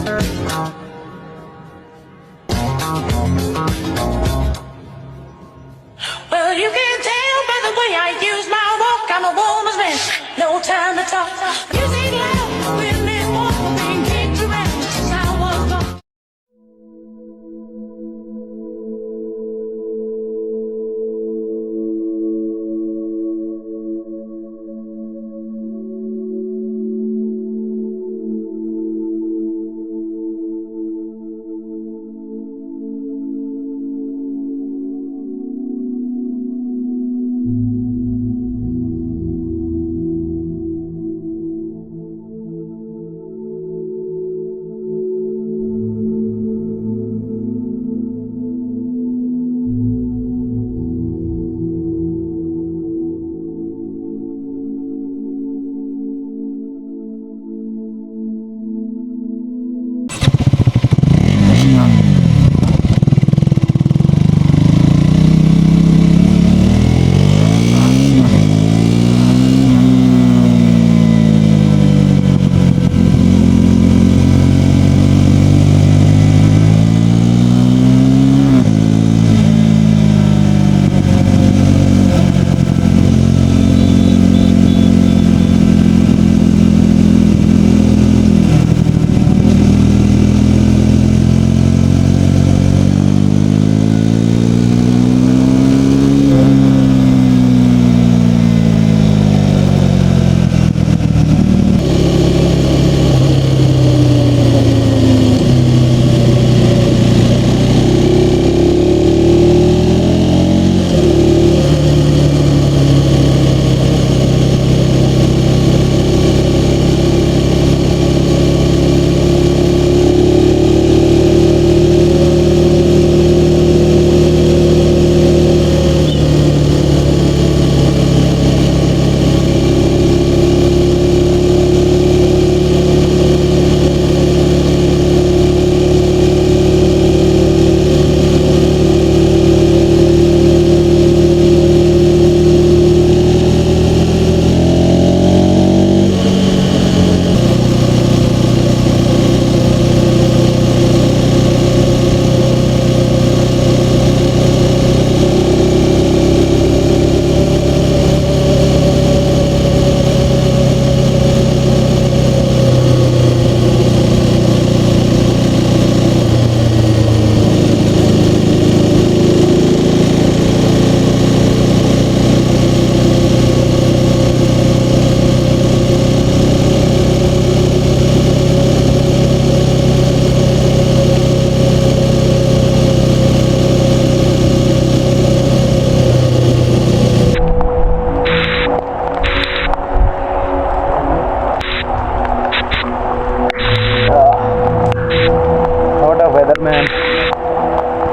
Well, you can tell by the way I use my walk, I'm a woman's man. No time to talk. Music loud, when it won't bring me to rest since I was born.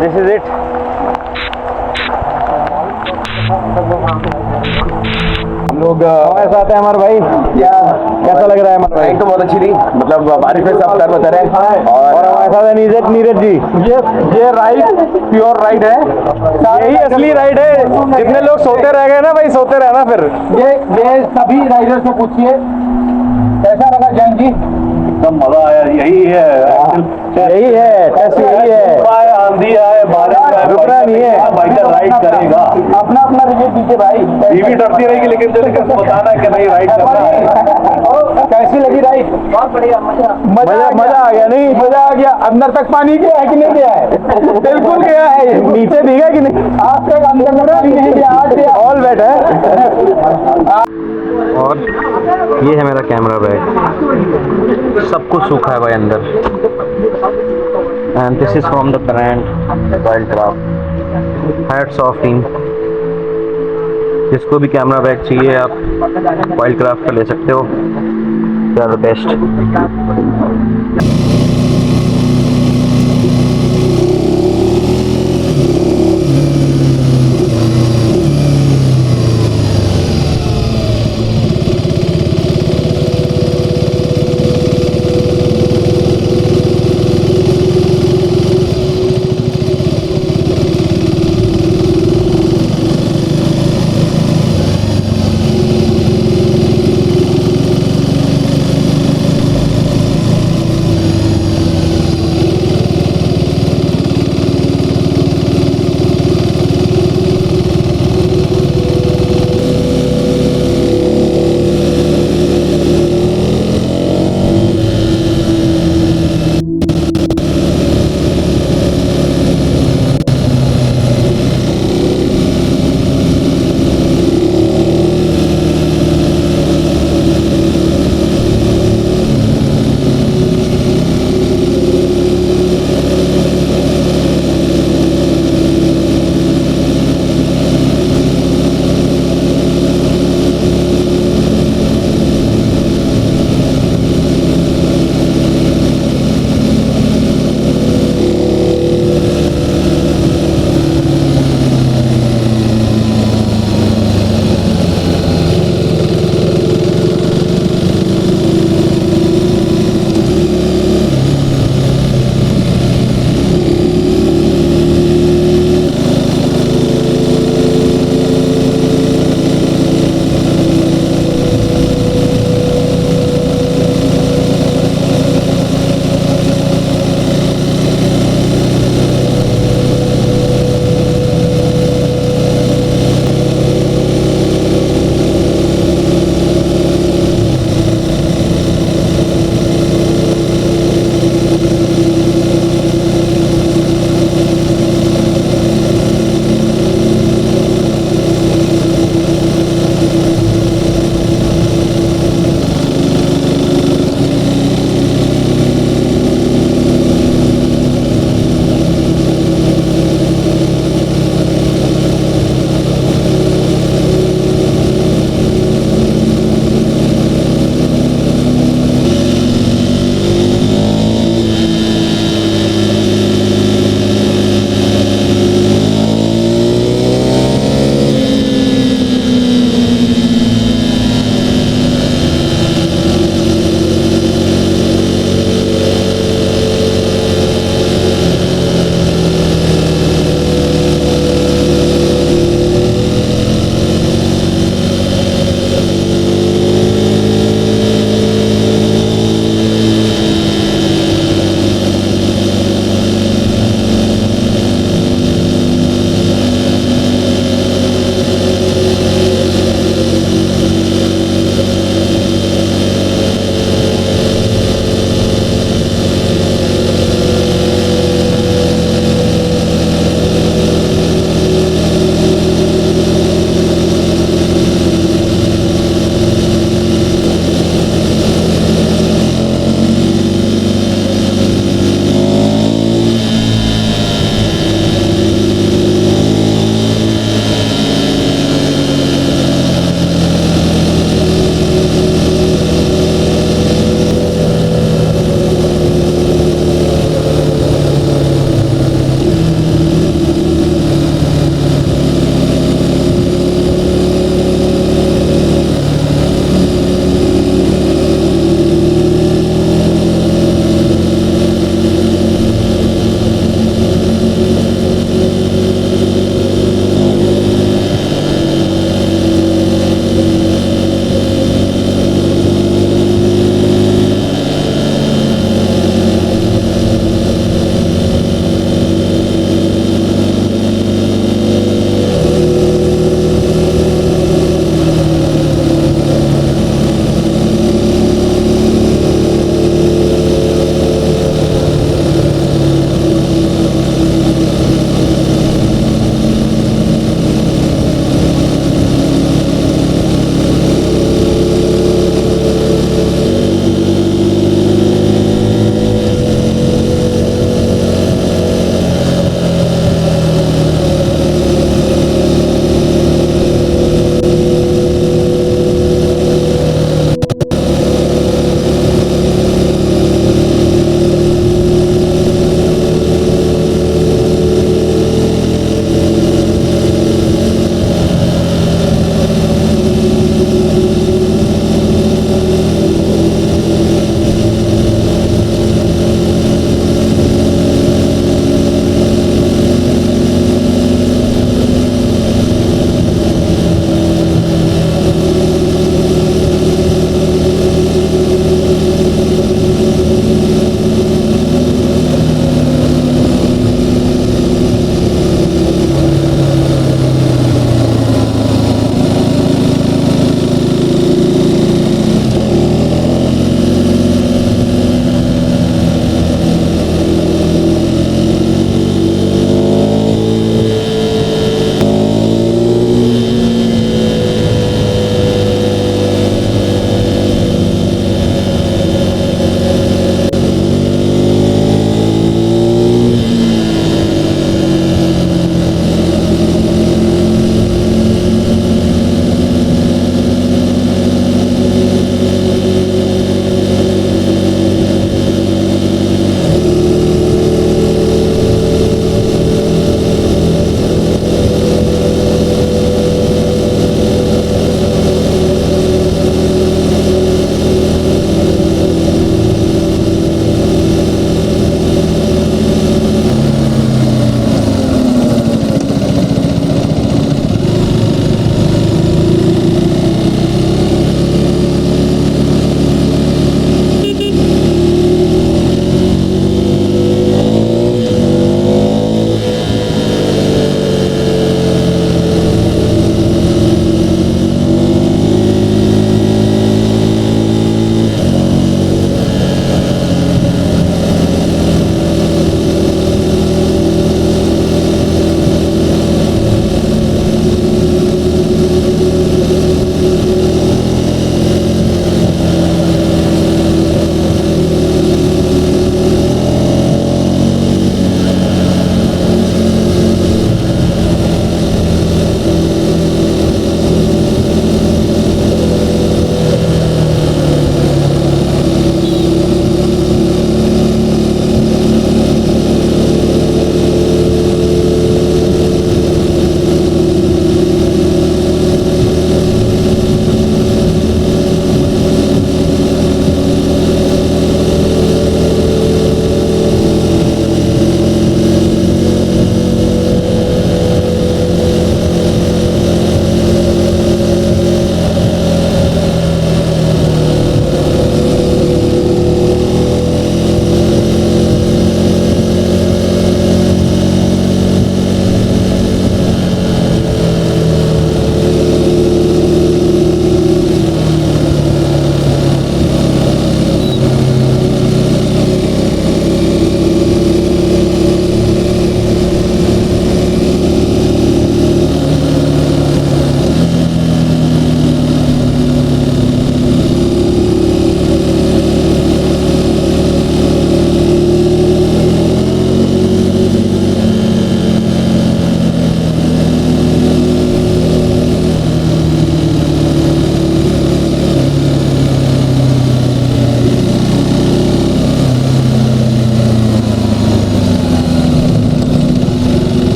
This is it. हम लोग हमारे साथ है हमारे भाई। क्या कैसा लग रहा है हमारा भाई? तो बहुत अच्छी थी, मतलब बारिश में सब कर बता रहे हैं। और हमारे साथ है नीरज जी। ये राइड प्योर राइड है, यही असली राइड है। जितने लोग सोते रह गए ना भाई, सोते रहना फिर। ये सभी राइडर्स को पूछिए कैसा लगा जैन जी? एकदम मजा आया। यही है टेस्ट यही है। आंधी आए बारिश आए, रुकना नहीं है, बाइकर राइड करेगा। अपना रिव्यू दीजिए भाई। बीवी डरती रहेगी लेकिन बताना कि नहीं राइड करना है। कैसी लगी राइड? बहुत बढ़िया, मजा आ गया। नहीं मजा आ गया। अंदर तक पानी गया है कि नहीं गया है? बिल्कुल गया है। नीचे भीगा कि नहीं? आज तक अंदर पानी नहीं गया, आज ऑल वेट है। और ये है मेरा कैमरा बैग, सब कुछ सूखा है भाई अंदर। And this is from the brand Wildcraft. Hats off team. जिसको भी कैमरा बैग चाहिए आप वाइल्डक्राफ्ट का ले सकते हो। They are the best.